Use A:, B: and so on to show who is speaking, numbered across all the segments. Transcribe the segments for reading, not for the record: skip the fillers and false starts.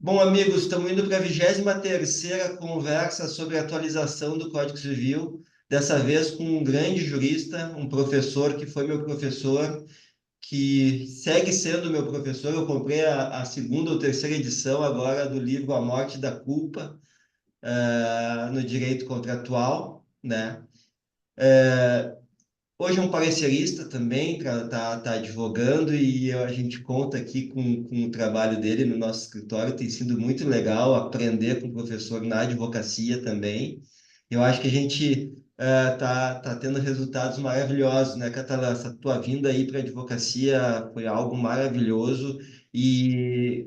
A: Bom, amigos, estamos indo para a 23ª conversa sobre a atualização do Código Civil, dessa vez com um grande jurista, um professor que foi meu professor, que segue sendo meu professor. Eu comprei a segunda ou terceira edição agora do livro A Morte da Culpa, no direito contratual, né? Hoje é um parecerista também, tá advogando, e a gente conta aqui com o trabalho dele no nosso escritório. Tem sido muito legal aprender com o professor na advocacia também. Eu acho que a gente tá tendo resultados maravilhosos, né, Catalã? Essa tua vinda aí para a advocacia foi algo maravilhoso e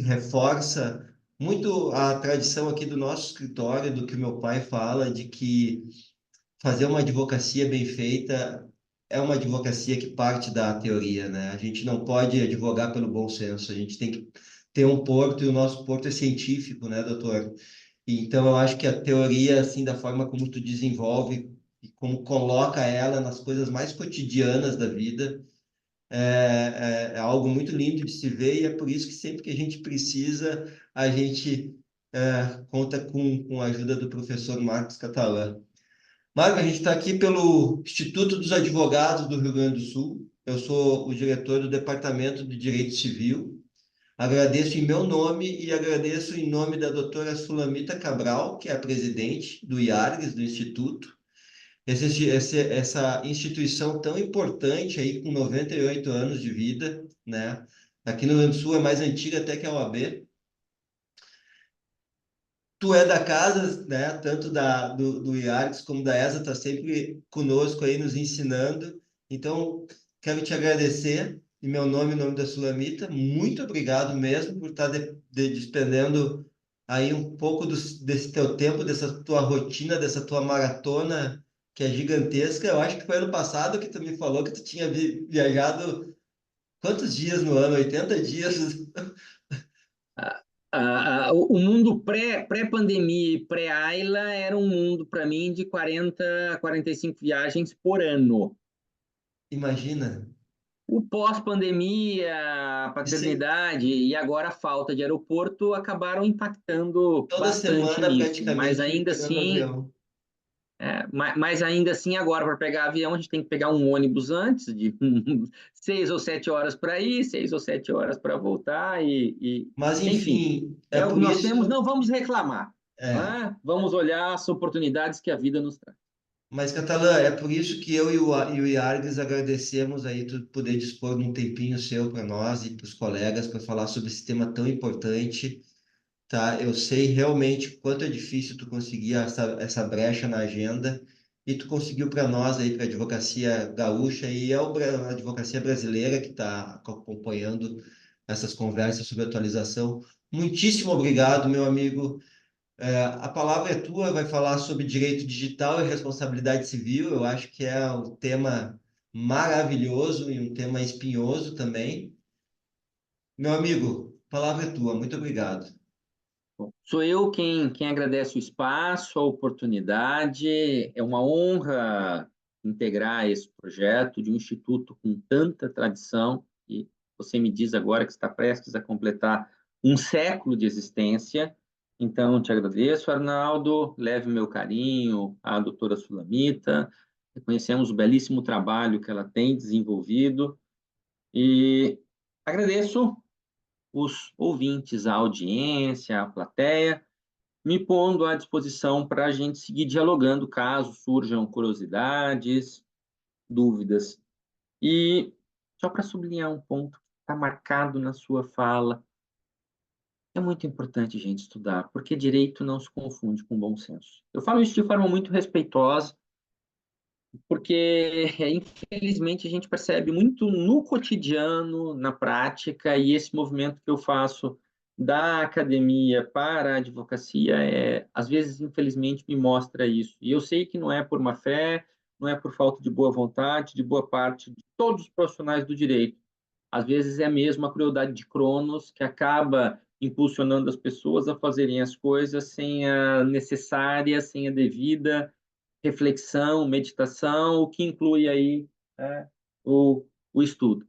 A: reforça muito a tradição aqui do nosso escritório, do que o meu pai fala, de que fazer uma advocacia bem feita é uma advocacia que parte da teoria, né? A gente não pode advogar pelo bom senso, a gente tem que ter um porto, e o nosso porto é científico, né, doutor? Então, eu acho que a teoria, assim, da forma como tu desenvolve e como coloca ela nas coisas mais cotidianas da vida, é algo muito lindo de se ver, e é por isso que sempre que a gente precisa, a gente conta com a ajuda do professor Marcos Catalã. Marco, a gente está aqui pelo Instituto dos Advogados do Rio Grande do Sul. Eu sou o diretor do Departamento de Direito Civil. Agradeço em meu nome e agradeço em nome da doutora Sulamita Cabral, que é a presidente do IARGS, do Instituto. Essa instituição tão importante aí, com 98 anos de vida, né? Aqui no Rio Grande do Sul é mais antiga até que a OAB. Tu é da casa, né? Tanto do IARCS como da ESA, tá sempre conosco aí nos ensinando. Então, quero te agradecer, em meu nome, em nome da Sulamita. Muito obrigado mesmo por estar despendendo aí um pouco desse teu tempo, dessa tua rotina, dessa tua maratona, que é gigantesca. Eu acho que foi ano passado que tu me falou que tu tinha viajado quantos dias no ano? 80 dias?
B: O mundo pré-pandemia e pré-Ayla era um mundo, para mim, de 40 a 45 viagens por ano.
A: Imagina.
B: O pós-pandemia, a
A: Isso
B: paternidade e agora a falta de aeroporto acabaram impactando
A: toda
B: bastante
A: semana
B: nisso.
A: praticamente pegando avião.
B: Mas ainda assim, agora, para pegar avião, a gente tem que pegar um ônibus antes, de 6 ou 7 horas para ir, 6 ou 7 horas para voltar,
A: Mas
B: enfim,
A: enfim, é
B: é o que
A: por
B: nós temos,
A: isso.
B: não vamos reclamar, não
A: É.
B: é? Vamos olhar as oportunidades que a vida nos traz.
A: Mas, Catalã, é por isso que eu e o Iargues agradecemos aí tu poder dispor de um tempinho seu para nós e para os colegas para falar sobre esse tema tão importante, tá? Eu sei realmente o quanto é difícil tu conseguir essa brecha na agenda, e tu conseguiu para nós aí, para a advocacia gaúcha, e é a advocacia brasileira que está acompanhando essas conversas sobre atualização. Muitíssimo obrigado, meu amigo. A palavra é tua, vai falar sobre direito digital e responsabilidade civil. Eu acho que é um tema maravilhoso e um tema espinhoso também. Meu amigo, a palavra é tua. Muito obrigado.
B: Bom, sou eu quem agradece o espaço, a oportunidade. É uma honra integrar esse projeto de um instituto com tanta tradição. E você me diz agora que está prestes a completar um século de existência. Então, te agradeço, Arnaldo. Leve meu carinho à doutora Sulamita. Reconhecemos o belíssimo trabalho que ela tem desenvolvido. E agradeço os ouvintes, a audiência, a plateia, me pondo à disposição para a gente seguir dialogando caso surjam curiosidades, dúvidas. E só para sublinhar um ponto que está marcado na sua fala, é muito importante a gente estudar, porque direito não se confunde com bom senso. Eu falo isso de forma muito respeitosa, porque infelizmente a gente percebe muito no cotidiano, na prática, e esse movimento que eu faço da academia para a advocacia às vezes, infelizmente, me mostra isso. E eu sei que não é por má fé, não é por falta de boa vontade, de boa parte de todos os profissionais do direito. Às vezes é mesmo a crueldade de Cronos que acaba impulsionando as pessoas a fazerem as coisas sem a necessária, sem a devida reflexão, meditação, o que inclui aí o estudo.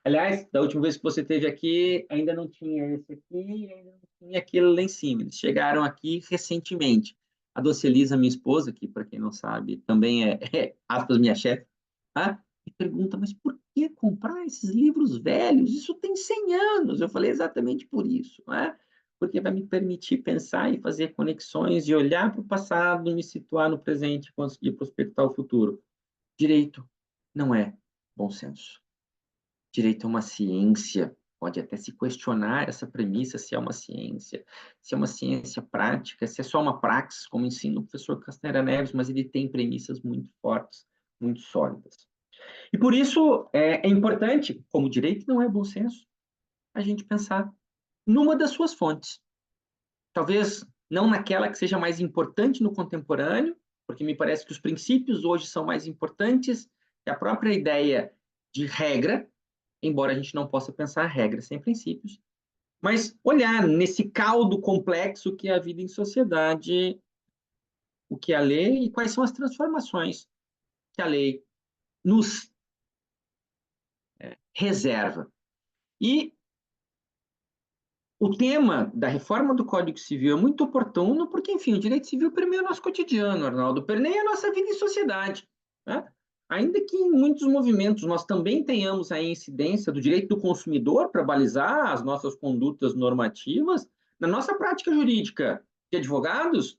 B: Aliás, da última vez que você esteve aqui, ainda não tinha esse aqui, ainda não tinha aquele lá em cima. Eles chegaram aqui recentemente. A Docelisa, minha esposa, que para quem não sabe, também aspas, minha chefe, tá? Me pergunta, mas por que comprar esses livros velhos? Isso tem 100 anos. Eu falei exatamente por isso, não é? Porque vai me permitir pensar e fazer conexões e olhar para o passado, me situar no presente e conseguir prospectar o futuro. Direito não é bom senso. Direito é uma ciência, pode até se questionar essa premissa se é uma ciência prática, se é só uma praxis, como ensina o professor Castanheira Neves, mas ele tem premissas muito fortes, muito sólidas. E por isso é importante, como direito não é bom senso, a gente pensar numa das suas fontes. Talvez não naquela que seja mais importante no contemporâneo, porque me parece que os princípios hoje são mais importantes que a própria ideia de regra, embora a gente não possa pensar regras sem princípios, mas olhar nesse caldo complexo que é a vida em sociedade, o que é a lei e quais são as transformações que a lei nos reserva. E o tema da reforma do Código Civil é muito oportuno, porque, enfim, o direito civil permeia o nosso cotidiano, Arnaldo, permeia a nossa vida em sociedade, né? Ainda que em muitos movimentos nós também tenhamos a incidência do direito do consumidor para balizar as nossas condutas normativas, na nossa prática jurídica de advogados,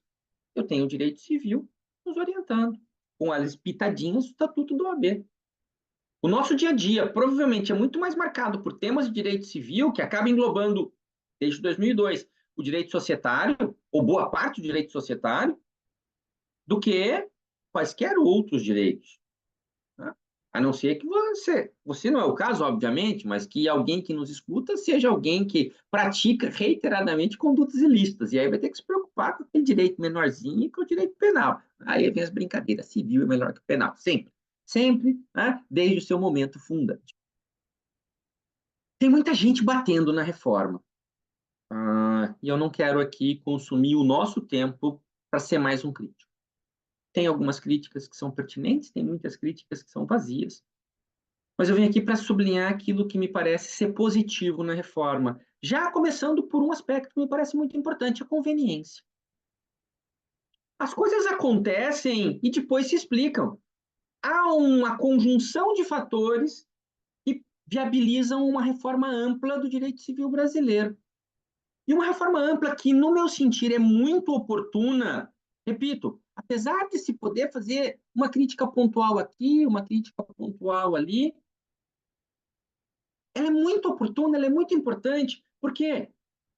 B: eu tenho o direito civil nos orientando, com as pitadinhas do Estatuto do OAB. O nosso dia a dia provavelmente é muito mais marcado por temas de direito civil, que acaba englobando, desde 2002, o direito societário, ou boa parte do direito societário, do que quaisquer outros direitos, né? A não ser que você não é o caso, obviamente, mas que alguém que nos escuta seja alguém que pratica reiteradamente condutas ilícitas, e aí vai ter que se preocupar com aquele direito menorzinho e com o direito penal. Aí vem as brincadeiras, civil é melhor que penal, sempre. Sempre, né? Desde o seu momento fundante. Tem muita gente batendo na reforma. E eu não quero aqui consumir o nosso tempo para ser mais um crítico. Tem algumas críticas que são pertinentes, tem muitas críticas que são vazias. Mas eu vim aqui para sublinhar aquilo que me parece ser positivo na reforma. Já começando por um aspecto que me parece muito importante, a conveniência. As coisas acontecem e depois se explicam. Há uma conjunção de fatores que viabilizam uma reforma ampla do direito civil brasileiro. E uma reforma ampla que, no meu sentir, é muito oportuna, repito, apesar de se poder fazer uma crítica pontual aqui, uma crítica pontual ali, ela é muito oportuna, ela é muito importante. Por quê?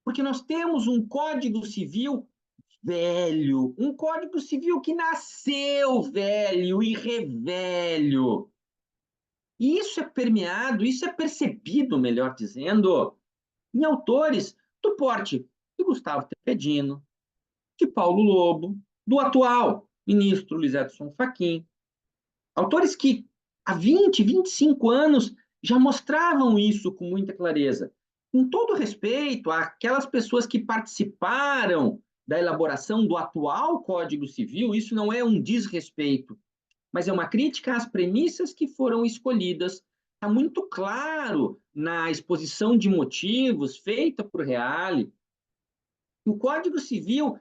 B: Porque nós temos um Código Civil velho, um Código Civil que nasceu velho e revelho. E isso é permeado, isso é percebido, melhor dizendo, em autores do porte de Gustavo Tepedino, de Paulo Lobo, do atual ministro Luiz Edson Fachin, autores que há 20, 25 anos já mostravam isso com muita clareza. Com todo respeito àquelas pessoas que participaram da elaboração do atual Código Civil, isso não é um desrespeito, mas é uma crítica às premissas que foram escolhidas. Está muito claro na exposição de motivos feita por Reale. O Código Civil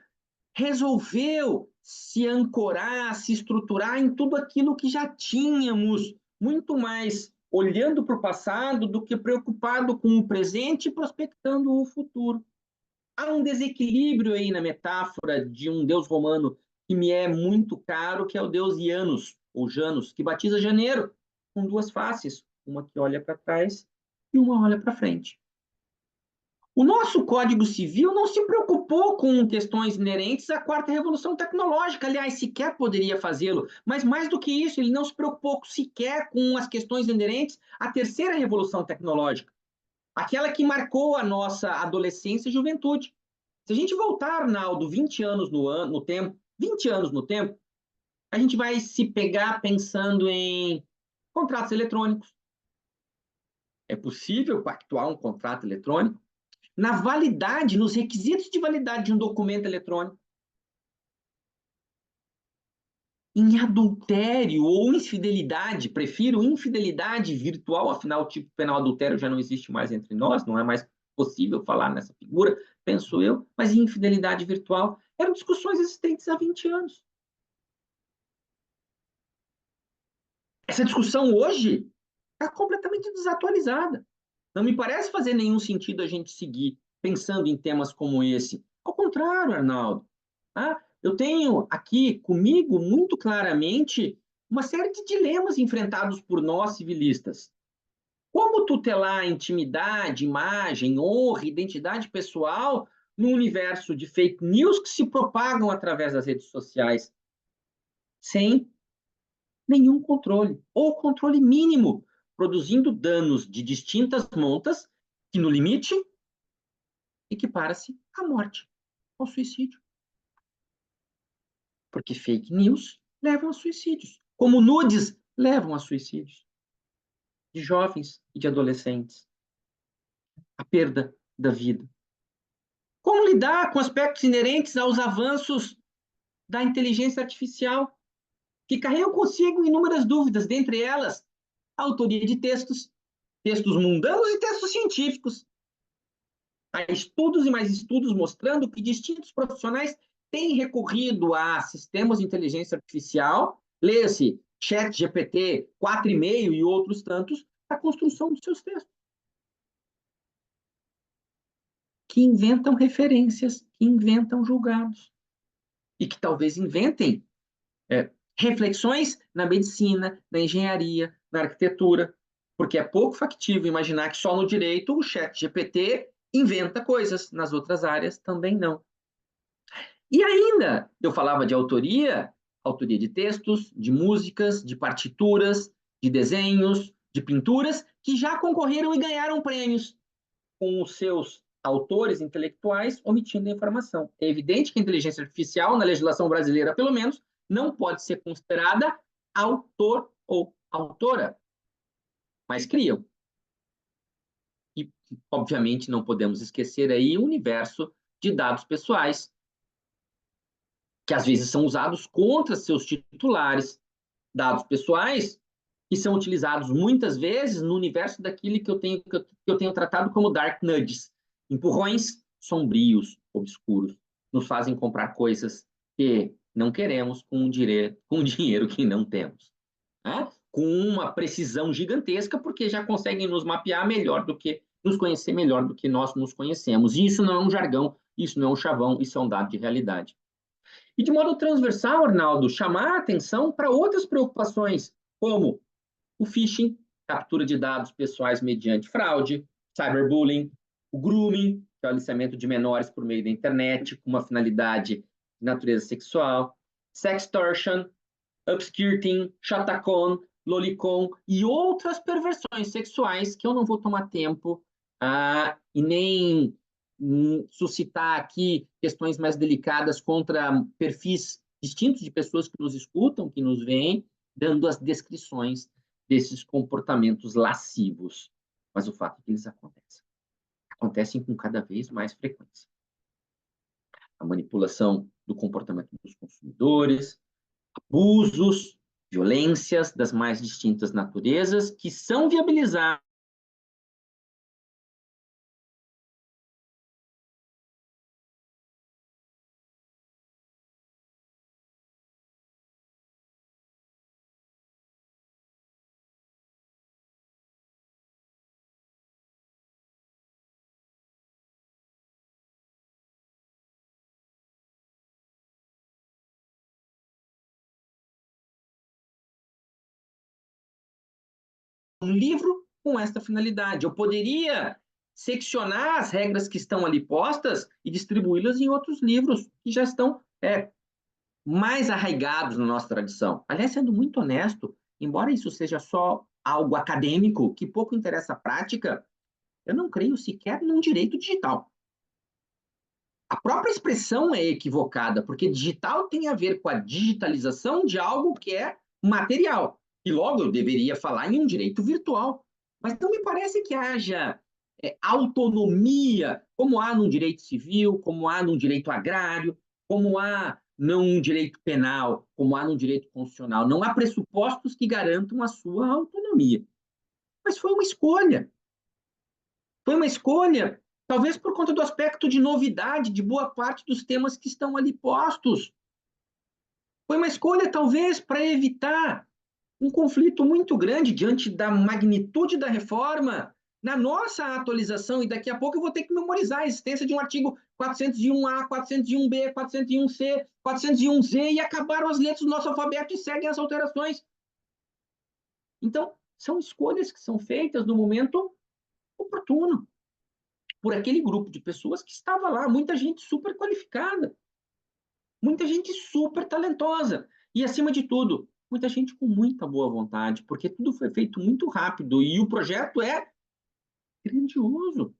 B: resolveu se ancorar, se estruturar em tudo aquilo que já tínhamos, muito mais olhando para o passado do que preocupado com o presente e prospectando o futuro. Há um desequilíbrio aí na metáfora de um deus romano que me é muito caro, que é o deus Janus, ou Janus, que batiza janeiro, com duas faces, uma que olha para trás e uma olha para frente. O nosso Código Civil não se preocupou com questões inerentes à quarta revolução tecnológica, aliás, sequer poderia fazê-lo, mas mais do que isso, ele não se preocupou sequer com as questões inerentes à terceira revolução tecnológica, aquela que marcou a nossa adolescência e juventude. Se a gente voltar, Arnaldo, 20 anos no tempo, 20 anos no tempo, a gente vai se pegar pensando em contratos eletrônicos. É possível pactuar um contrato eletrônico? Na validade, nos requisitos de validade de um documento eletrônico. em adultério ou infidelidade, prefiro infidelidade virtual, afinal o tipo penal adultério já não existe mais entre nós, não é mais possível falar nessa figura, penso eu, mas infidelidade virtual eram discussões existentes há 20 anos. Essa discussão hoje está completamente desatualizada. Não me parece fazer nenhum sentido a gente seguir pensando em temas como esse. Ao contrário, Arnaldo. Tá? Eu tenho aqui comigo muito claramente uma série de dilemas enfrentados por nós civilistas. Como tutelar a intimidade, imagem, honra, identidade pessoal no universo de fake news que se propagam através das redes sociais, sem nenhum controle, ou controle mínimo, produzindo danos de distintas montas, que no limite equipara-se à morte, ao suicídio. Porque fake news levam a suicídios, como nudes levam a suicídios de jovens e de adolescentes, a perda da vida. Como lidar com aspectos inerentes aos avanços da inteligência artificial, que carregam consigo inúmeras dúvidas, dentre elas a autoria de textos, textos mundanos e textos científicos. Há estudos e mais estudos mostrando que distintos profissionais têm recorrido a sistemas de inteligência artificial, leia-se Chat GPT 4,5 e outros tantos, para a construção dos seus textos, que inventam referências, que inventam julgados, e que talvez inventem reflexões na medicina, na engenharia, na arquitetura, porque é pouco factível imaginar que só no direito o Chat GPT inventa coisas, nas outras áreas também não. E ainda, eu falava de autoria, autoria de textos, de músicas, de partituras, de desenhos, de pinturas, que já concorreram e ganharam prêmios com os seus autores intelectuais omitindo a informação. É evidente que a inteligência artificial, na legislação brasileira pelo menos, não pode ser considerada autor ou autora, mas criam. E, obviamente, não podemos esquecer aí o universo de dados pessoais, que às vezes são usados contra seus titulares, dados pessoais que são utilizados muitas vezes no universo daquilo que eu tenho tratado como dark nudges, empurrões sombrios, obscuros, nos fazem comprar coisas que não queremos com dinheiro que não temos, né? Com uma precisão gigantesca, porque já conseguem nos mapear melhor do que nos conhecer melhor do que nós nos conhecemos. E isso não é um jargão, isso não é um chavão, isso é um dado de realidade. E de modo transversal, Arnaldo, chamar a atenção para outras preocupações, como o phishing, captura de dados pessoais mediante fraude, cyberbullying, o grooming, que é o aliciamento de menores por meio da internet, com uma finalidade de natureza sexual, sextortion, upskirting, chatacon, lolicon e outras perversões sexuais que eu não vou tomar tempo e nem suscitar aqui questões mais delicadas contra perfis distintos de pessoas que nos escutam, que nos veem, dando as descrições desses comportamentos lascivos. Mas o fato é que eles acontecem. Acontecem com cada vez mais frequência. A manipulação do comportamento dos consumidores, abusos, violências das mais distintas naturezas, que são viabilizados um livro com esta finalidade. Eu poderia seccionar as regras que estão ali postas e distribuí-las em outros livros que já estão mais arraigados na nossa tradição. Aliás, sendo muito honesto, embora isso seja só algo acadêmico que pouco interessa a prática, eu não creio sequer num direito digital. A própria expressão é equivocada, porque digital tem a ver com a digitalização de algo que é material. E logo eu deveria falar em um direito virtual. Mas não me parece que haja autonomia, como há num direito civil, como há num direito agrário, como há não um direito penal, como há no direito constitucional. Não há pressupostos que garantam a sua autonomia. Mas foi uma escolha. Foi uma escolha, talvez por conta do aspecto de novidade de boa parte dos temas que estão ali postos. Foi uma escolha, talvez, para evitar um conflito muito grande diante da magnitude da reforma, na nossa atualização, e daqui a pouco eu vou ter que memorizar a existência de um artigo 401A, 401B, 401C, 401Z, e acabaram as letras do nosso alfabeto e seguem as alterações. Então, são escolhas que são feitas no momento oportuno, por aquele grupo de pessoas que estava lá, muita gente super qualificada, muita gente super talentosa, e acima de tudo, muita gente com muita boa vontade, porque tudo foi feito muito rápido e o projeto é grandioso.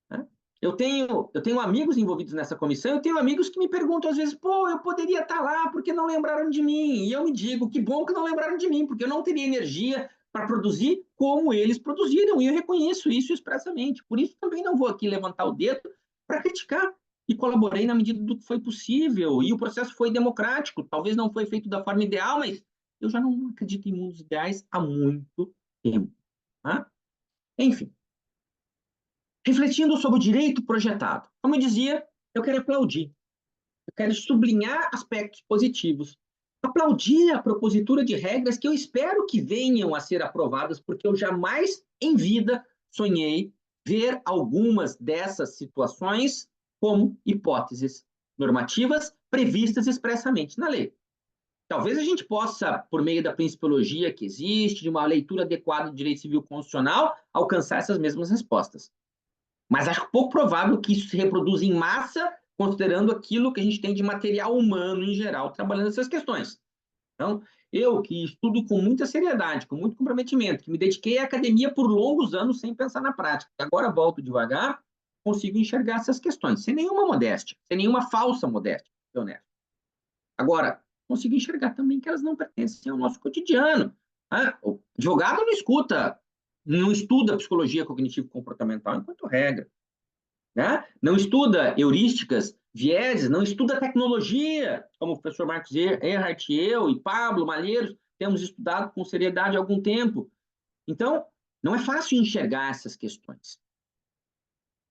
B: Né? Eu tenho amigos envolvidos nessa comissão, eu tenho amigos que me perguntam às vezes, pô, eu poderia estar lá, porque não lembraram de mim? E eu me digo, que bom que não lembraram de mim, porque eu não teria energia para produzir como eles produziram, e eu reconheço isso expressamente. Por isso também não vou aqui levantar o dedo para criticar. E colaborei na medida do que foi possível, e o processo foi democrático, talvez não foi feito da forma ideal, mas eu já não acredito em mundos ideais há muito tempo. Tá? Enfim, refletindo sobre o direito projetado. Como eu dizia, eu quero aplaudir, eu quero sublinhar aspectos positivos. Aplaudir a propositura de regras que eu espero que venham a ser aprovadas, porque eu jamais em vida sonhei ver algumas dessas situações como hipóteses normativas previstas expressamente na lei. Talvez a gente possa, por meio da principiologia que existe, de uma leitura adequada do direito civil constitucional, alcançar essas mesmas respostas. Mas acho pouco provável que isso se reproduza em massa, considerando aquilo que a gente tem de material humano em geral trabalhando essas questões. Então, eu que estudo com muita seriedade, com muito comprometimento, que me dediquei à academia por longos anos sem pensar na prática, agora volto devagar, consigo enxergar essas questões, sem nenhuma modéstia, sem nenhuma falsa modéstia, honesto. Agora, consigo enxergar também que elas não pertencem ao nosso cotidiano. Ah, o advogado não escuta, não estuda psicologia cognitivo-comportamental enquanto regra. Né? Não estuda heurísticas, vieses, não estuda tecnologia, como o professor Marcos Erhardt, eu e Pablo Malheiros temos estudado com seriedade há algum tempo. Então, não é fácil enxergar essas questões.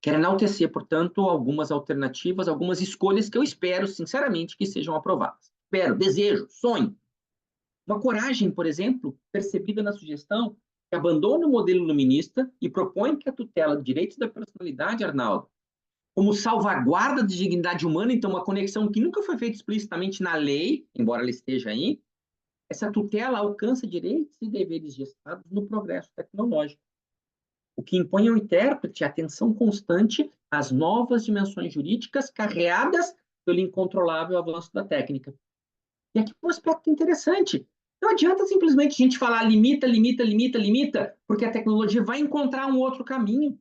B: Quero enaltecer, portanto, algumas alternativas, algumas escolhas que eu espero, sinceramente, que sejam aprovadas. Espero, desejo, sonho. Uma coragem, por exemplo, percebida na sugestão que abandona o modelo iluminista e propõe que a tutela de direitos da personalidade, Arnaldo, como salvaguarda da dignidade humana, então uma conexão que nunca foi feita explicitamente na lei, embora ela esteja aí, essa tutela alcança direitos e deveres gestados no progresso tecnológico, o que impõe ao intérprete atenção constante às novas dimensões jurídicas carreadas pelo incontrolável avanço da técnica. E aqui um aspecto interessante. Não adianta simplesmente a gente falar limita, limita, limita, limita, porque a tecnologia vai encontrar um outro caminho.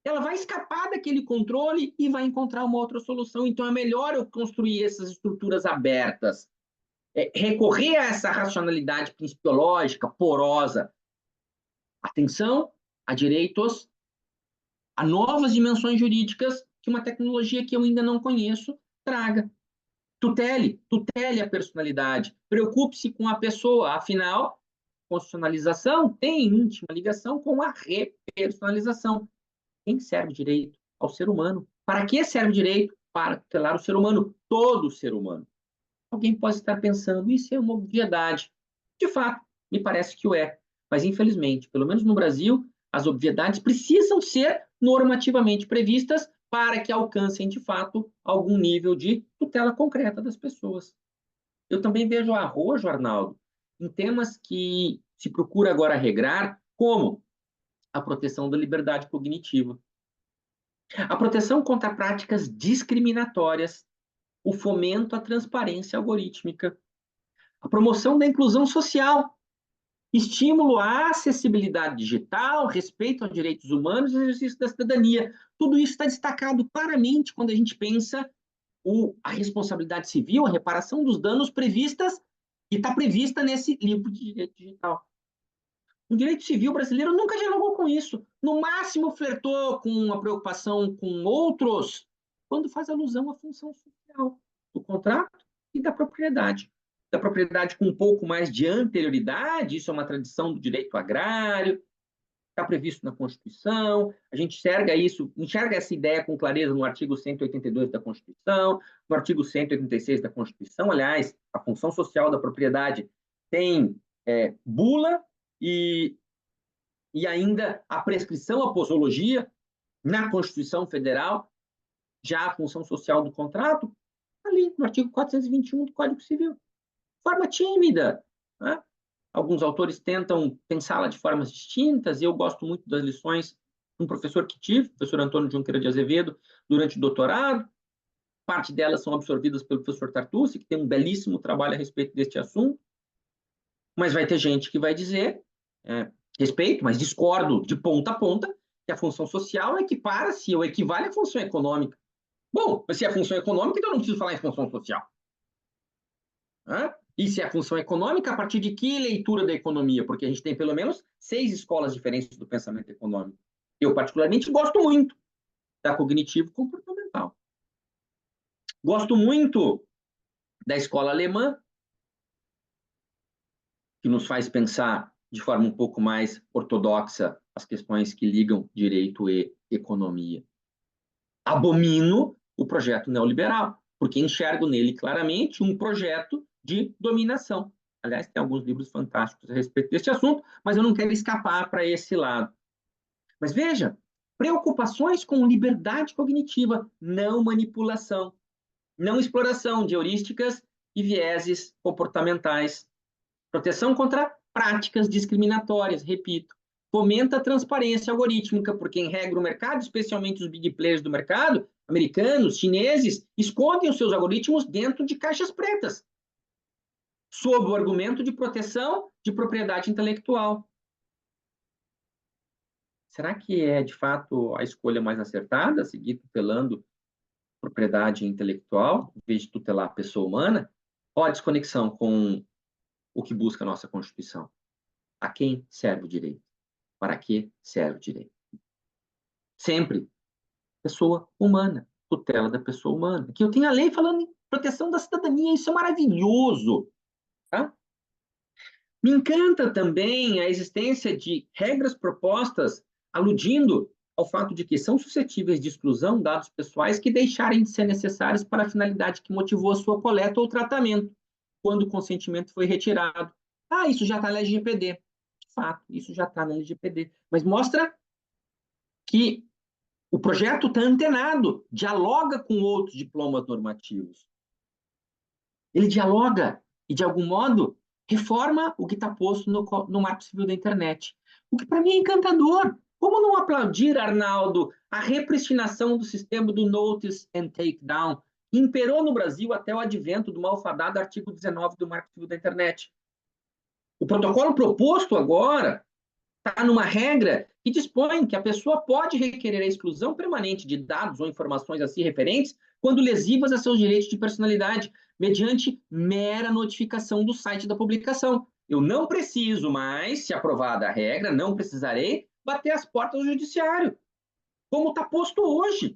B: Ela vai escapar daquele controle e vai encontrar uma outra solução. Então, é melhor eu construir essas estruturas abertas, recorrer a essa racionalidade principiológica, porosa. Atenção a direitos, a novas dimensões jurídicas que uma tecnologia que eu ainda não conheço traga. Tutele a personalidade, preocupe-se com a pessoa, afinal, constitucionalização tem íntima ligação com a repersonalização. Quem serve direito? Ao ser humano. Para que serve direito? Para tutelar o ser humano, todo ser humano. Alguém pode estar pensando, isso é uma obviedade. De fato, me parece que o é. Mas, infelizmente, pelo menos no Brasil, as obviedades precisam ser normativamente previstas para que alcancem, de fato, algum nível de tutela concreta das pessoas. Eu também vejo arrojo, Arnaldo, em temas que se procura agora regrar, como a proteção da liberdade cognitiva, a proteção contra práticas discriminatórias, o fomento à transparência algorítmica, a promoção da inclusão social, estímulo à acessibilidade digital, respeito aos direitos humanos e exercício da cidadania. Tudo isso está destacado claramente quando a gente pensa a responsabilidade civil, a reparação dos danos previstas, que está prevista nesse livro de direito digital. O direito civil brasileiro nunca dialogou com isso. No máximo, flertou com a preocupação com outros, quando faz alusão à função social. do contrato e da propriedade. Da propriedade com um pouco mais de anterioridade, isso é uma tradição do direito agrário, está previsto na Constituição, a gente enxerga essa ideia com clareza no artigo 182 da Constituição, no artigo 186 da Constituição. Aliás, a função social da propriedade tem bula e ainda a prescrição à posologia na Constituição Federal, já a função social do contrato, ali no artigo 421 do Código Civil. Forma tímida, né? Alguns autores tentam pensá-la de formas distintas, e eu gosto muito das lições de um professor que tive, o professor Antônio Junqueira de Azevedo, durante o doutorado. Parte delas são absorvidas pelo professor Tartucci, que tem um belíssimo trabalho a respeito deste assunto. Mas vai ter gente que vai dizer, respeito, mas discordo de ponta a ponta, que a função social equipara-se ou equivale à função econômica. Bom, mas se é função econômica, então eu não preciso falar em função social. E se é função econômica, a partir de que leitura da economia? Porque a gente tem pelo menos 6 escolas diferentes do pensamento econômico. Eu, particularmente, gosto muito da cognitivo-comportamental. Gosto muito da escola alemã, que nos faz pensar de forma um pouco mais ortodoxa as questões que ligam direito e economia. Abomino o projeto neoliberal, porque enxergo nele claramente um projeto de dominação. Aliás, tem alguns livros fantásticos a respeito deste assunto, mas eu não quero escapar para esse lado. Mas veja, preocupações com liberdade cognitiva, não manipulação, não exploração de heurísticas e vieses comportamentais, proteção contra práticas discriminatórias, repito, fomenta a transparência algorítmica, porque em regra o mercado, especialmente os big players do mercado, americanos, chineses, escondem os seus algoritmos dentro de caixas pretas, sob o argumento de proteção de propriedade intelectual. Será que é, de fato, a escolha mais acertada, seguir tutelando propriedade intelectual, em vez de tutelar a pessoa humana? Ou a desconexão com o que busca a nossa Constituição? A quem serve o direito? Para que serve o direito? Sempre pessoa humana, tutela da pessoa humana. Que eu tenho a lei falando em proteção da cidadania, isso é maravilhoso. Tá? Me encanta também a existência de regras propostas aludindo ao fato de que são suscetíveis de exclusão dados pessoais que deixarem de ser necessários para a finalidade que motivou a sua coleta ou tratamento, quando o consentimento foi retirado. Isso já está na LGPD. De fato, isso já está na LGPD. Mas mostra que o projeto está antenado, dialoga com outros diplomas normativos. Ele dialoga e, de algum modo, reforma o que está posto no Marco Civil da Internet. O que, para mim, é encantador. Como não aplaudir, Arnaldo, a repristinação do sistema do Notice and Takedown, que imperou no Brasil até o advento do malfadado artigo 19 do Marco Civil da Internet? O protocolo proposto agora está numa regra que dispõe que a pessoa pode requerer a exclusão permanente de dados ou informações a si referentes quando lesivas a seus direitos de personalidade, mediante mera notificação do site da publicação. Eu não preciso mais, se aprovada a regra, não precisarei bater as portas do judiciário, como está posto hoje,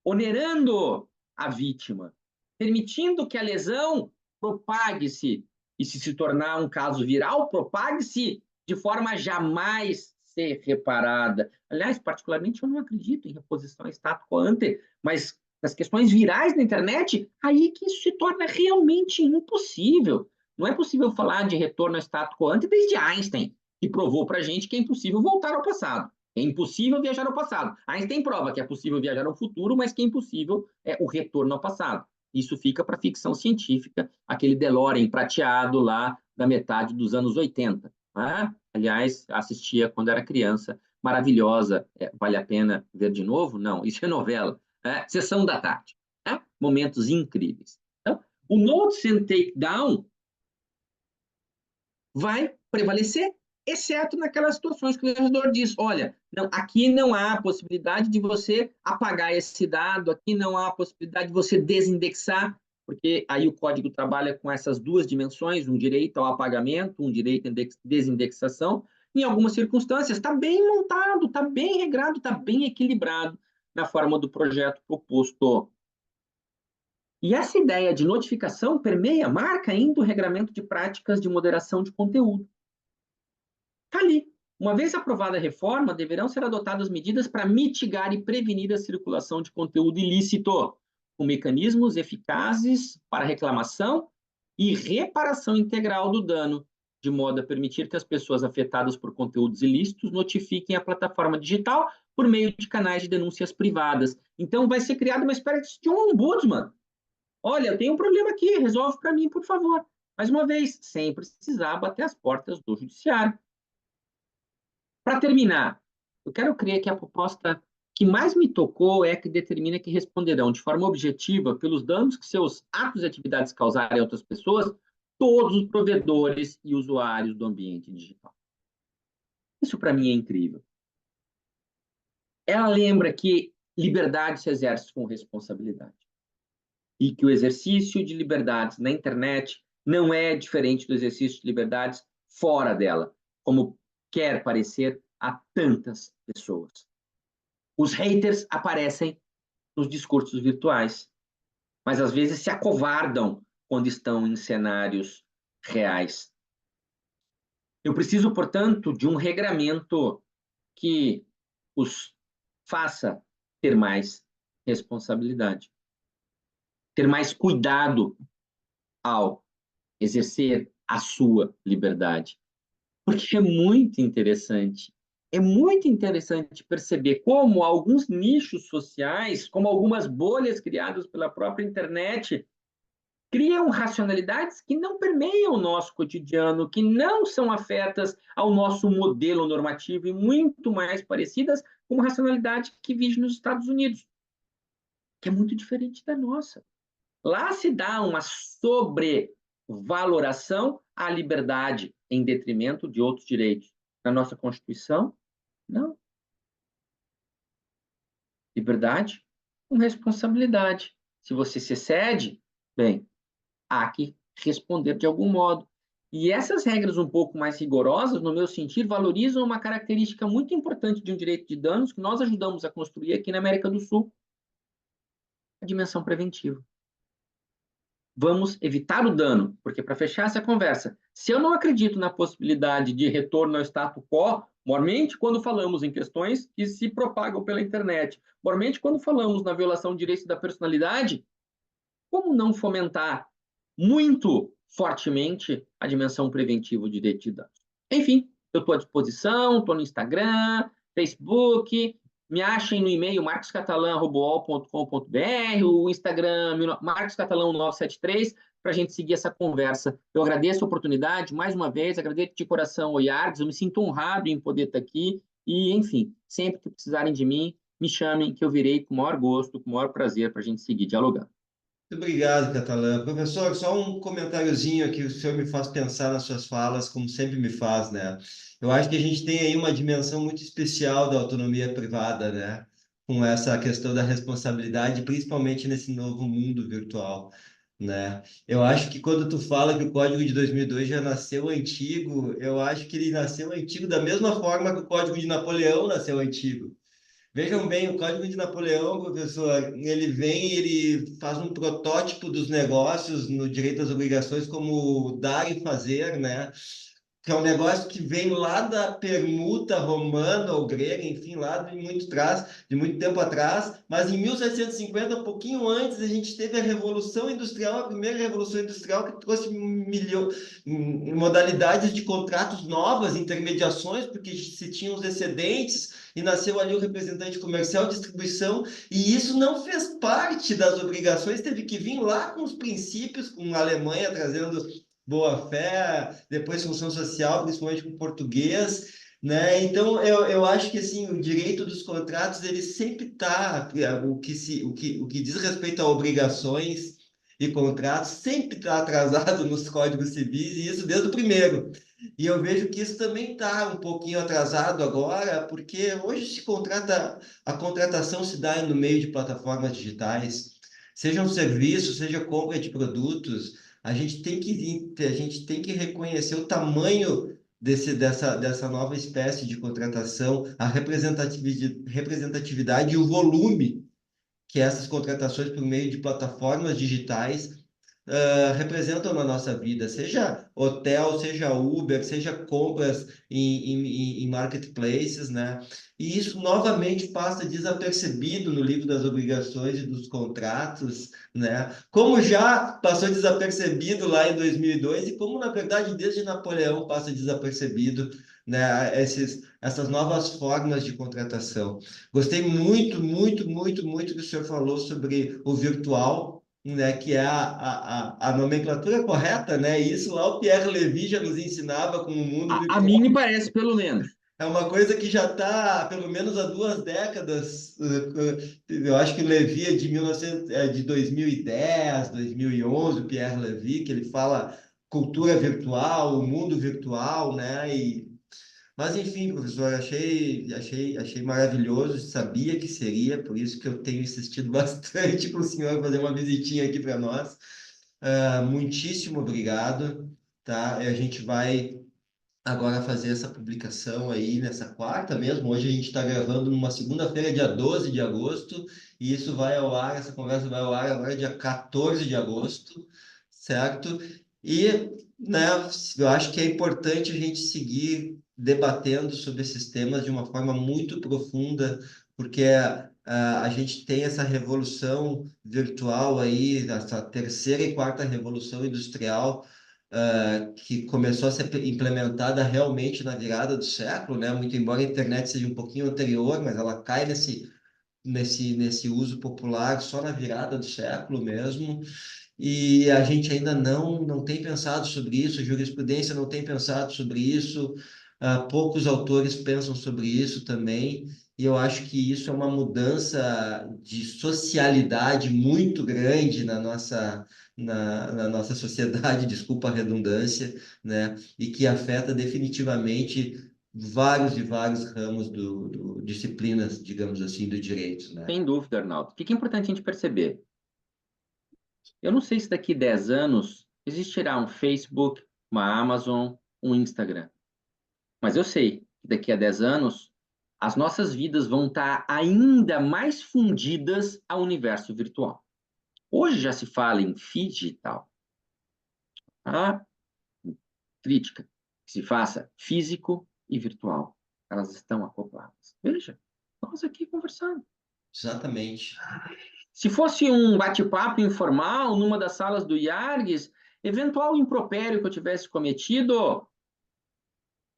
B: onerando a vítima, permitindo que a lesão propague-se, e se tornar um caso viral, propague-se de forma a jamais ser reparada. Aliás, particularmente, eu não acredito em reposição status quo ante, mas nas questões virais na internet, aí que isso se torna realmente impossível. Não é possível falar de retorno ao status quo ante desde Einstein, que provou para a gente que é impossível voltar ao passado. É impossível viajar ao passado. Einstein prova que é possível viajar ao futuro, mas que é impossível o retorno ao passado. Isso fica para ficção científica, aquele DeLorean prateado lá da metade dos anos 80. Aliás, assistia quando era criança, maravilhosa. Vale a pena ver de novo? Não, isso é novela. Sessão da tarde. Momentos incríveis. Então, o Notice and Takedown vai prevalecer, exceto naquelas situações que o legislador diz, olha, não, aqui não há possibilidade de você apagar esse dado, aqui não há possibilidade de você desindexar, porque aí o código trabalha com essas duas dimensões, um direito ao apagamento, um direito à desindexação. Em algumas circunstâncias, está bem montado, está bem regrado, está bem equilibrado na forma do projeto proposto. E essa ideia de notificação permeia, marca ainda o regramento de práticas de moderação de conteúdo. Está ali. Uma vez aprovada a reforma, deverão ser adotadas medidas para mitigar e prevenir a circulação de conteúdo ilícito, com mecanismos eficazes para reclamação e reparação integral do dano, de modo a permitir que as pessoas afetadas por conteúdos ilícitos notifiquem a plataforma digital por meio de canais de denúncias privadas. Então, vai ser criada uma espécie de um ombudsman. Olha, eu tenho um problema aqui, resolve para mim, por favor. Mais uma vez, sem precisar bater as portas do judiciário. Para terminar, eu quero crer que a proposta que mais me tocou é a que determina que responderão de forma objetiva pelos danos que seus atos e atividades causarem a outras pessoas, todos os provedores e usuários do ambiente digital. Isso para mim é incrível. Ela lembra que liberdade se exerce com responsabilidade e que o exercício de liberdades na internet não é diferente do exercício de liberdades fora dela, como quer parecer a tantas pessoas. Os haters aparecem nos discursos virtuais, mas às vezes se acovardam quando estão em cenários reais. Eu preciso, portanto, de um regramento que os faça ter mais responsabilidade, ter mais cuidado ao exercer a sua liberdade. Porque é muito interessante perceber como alguns nichos sociais, como algumas bolhas criadas pela própria internet, criam racionalidades que não permeiam o nosso cotidiano, que não são afetas ao nosso modelo normativo e muito mais parecidas com a racionalidade que vive nos Estados Unidos, que é muito diferente da nossa. Lá se dá uma sobrevaloração à liberdade em detrimento de outros direitos. Na nossa Constituição, não. Liberdade com responsabilidade. Se você se excede, bem, há que responder de algum modo. E essas regras um pouco mais rigorosas, no meu sentir, valorizam uma característica muito importante de um direito de danos que nós ajudamos a construir aqui na América do Sul, a dimensão preventiva. Vamos evitar o dano, porque para fechar essa conversa, se eu não acredito na possibilidade de retorno ao status quo, mormente quando falamos em questões que se propagam pela internet, mormente quando falamos na violação de direitos da personalidade, como não fomentar muito fortemente a dimensão preventiva do direito de danos? Enfim, eu estou à disposição, estou no Instagram, Facebook, me achem no e-mail marcoscatalan@uol.com.br, o Instagram marcoscatalan1973, para a gente seguir essa conversa. Eu agradeço a oportunidade, mais uma vez, agradeço de coração ao Iardes, eu me sinto honrado em poder estar aqui e, enfim, sempre que precisarem de mim, me chamem que eu virei com o maior gosto, com o maior prazer para a gente seguir dialogando.
A: Muito obrigado, Catalã. Professor, só um comentáriozinho aqui, o senhor me faz pensar nas suas falas, como sempre me faz, né? Eu acho que a gente tem aí uma dimensão muito especial da autonomia privada, né? Com essa questão da responsabilidade, principalmente nesse novo mundo virtual, né? Eu acho que quando tu fala que o Código de 2002 já nasceu antigo, eu acho que ele nasceu antigo da mesma forma que o Código de Napoleão nasceu antigo. Vejam bem, o Código de Napoleão, professor, ele vem, ele faz um protótipo dos negócios no direito às obrigações como dar e fazer, né? Que é um negócio que vem lá da permuta romana ou grega, enfim, lá de muito tempo atrás, mas em 1750, um pouquinho antes, a gente teve a Revolução Industrial, a primeira Revolução Industrial que trouxe modalidades de contratos novas, intermediações, porque se tinham os excedentes, e nasceu ali o representante comercial, distribuição, e isso não fez parte das obrigações, teve que vir lá com os princípios, com a Alemanha trazendo boa-fé, depois função social, principalmente com português, né? Então, eu acho que assim, o direito dos contratos, ele sempre está, o que diz respeito a obrigações e contratos, sempre está atrasado nos códigos civis, e isso desde o primeiro. E eu vejo que isso também está um pouquinho atrasado agora, porque hoje se contrata, a contratação se dá no meio de plataformas digitais, seja um serviço, seja compra de produtos, a gente tem que reconhecer o tamanho dessa nova espécie de contratação, a representatividade e o volume que essas contratações por meio de plataformas digitais representam na nossa vida, seja hotel, seja Uber, seja compras em marketplaces, né? E isso novamente passa desapercebido no livro das obrigações e dos contratos, né? Como já passou desapercebido lá em 2002 e como, na verdade, desde Napoleão passa desapercebido, né? Essas novas formas de contratação. Gostei muito, muito, muito, muito que o senhor falou sobre o virtual, né, que é a nomenclatura correta, né? Isso lá o Pierre Levy já nos ensinava como o mundo
B: A mim
A: virtual.
B: me parece, pelo menos.
A: É uma coisa que já está pelo menos há 2 décadas. Eu acho que o Levy é de 1900, é de 2010, 2011, o Pierre Levy, que ele fala cultura virtual, o mundo virtual, né? Mas enfim, professor, achei maravilhoso, sabia que seria, por isso que eu tenho insistido bastante para o senhor fazer uma visitinha aqui para nós. Muitíssimo obrigado, tá? E a gente vai agora fazer essa publicação aí nessa quarta mesmo. Hoje a gente está gravando numa segunda-feira, dia 12 de agosto, e isso vai ao ar, essa conversa vai ao ar agora dia 14 de agosto, certo? E, né, eu acho que é importante a gente seguir debatendo sobre esses temas de uma forma muito profunda, porque a gente tem essa revolução virtual aí, essa terceira e quarta revolução industrial, que começou a ser implementada realmente na virada do século, né? Muito embora a internet seja um pouquinho anterior, mas ela cai nesse uso popular só na virada do século mesmo. E a gente ainda não tem pensado sobre isso, a jurisprudência não tem pensado sobre isso, poucos autores pensam sobre isso também. E eu acho que isso é uma mudança de socialidade muito grande na nossa sociedade, desculpa a redundância, né? E que afeta definitivamente vários e vários ramos disciplinas, digamos assim, do direito, né?
B: Sem dúvida, Arnaldo. O que é importante a gente perceber? Eu não sei se daqui a 10 anos existirá um Facebook, uma Amazon, um Instagram. Mas eu sei que daqui a 10 anos as nossas vidas vão estar ainda mais fundidas ao universo virtual. Hoje já se fala em FII digital. A crítica que se faça físico e virtual. Elas estão acopladas. Veja, nós aqui conversando.
A: Exatamente.
B: Se fosse um bate-papo informal numa das salas do IARGS, eventual impropério que eu tivesse cometido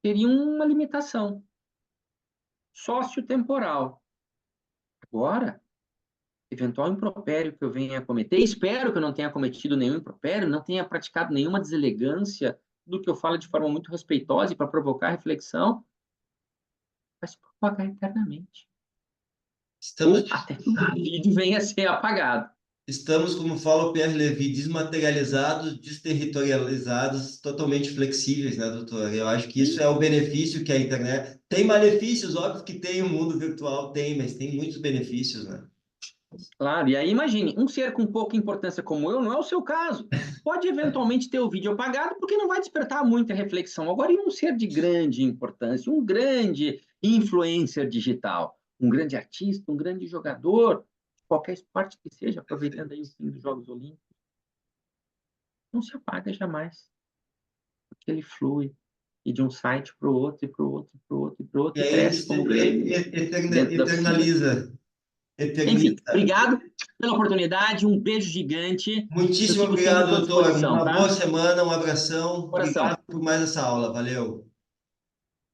B: teria uma limitação sociotemporal. Agora, eventual impropério que eu venha a cometer, espero que eu não tenha cometido nenhum impropério, não tenha praticado nenhuma deselegância, do que eu falo de forma muito respeitosa e para provocar reflexão, vai se propagar eternamente.
A: Estamos,
B: Ou até que o vídeo venha a ser apagado.
A: estamos, como fala o Pierre Levy, desmaterializados, desterritorializados, totalmente flexíveis, né, doutor? Eu acho que isso é o benefício que a internet tem. Malefícios, óbvio que tem o mundo virtual, tem, mas tem muitos benefícios, né?
B: Claro, e aí imagine, um ser com pouca importância como eu, não é o seu caso. Pode eventualmente ter o vídeo apagado, porque não vai despertar muita reflexão. Agora, e um ser de grande importância, um grande influencer digital, um grande artista, um grande jogador, qualquer esporte que seja, aproveitando aí o fim dos Jogos Olímpicos, não se apaga jamais, porque ele flui, e de um site para o outro, e para o outro, e para o outro, e para o
A: E
B: outro, e
A: aí ele
B: cresce como grama dentro da piscina.
A: eternaliza,
B: Enfim,
A: eterniza.
B: obrigado pela oportunidade, um beijo gigante. Eu
A: Muitíssimo
B: sigo sempre à
A: obrigado,
B: tua
A: doutor.
B: disposição,
A: Uma boa
B: tá?
A: semana, um abração.
B: Coração.
A: Obrigado por mais essa aula. Valeu.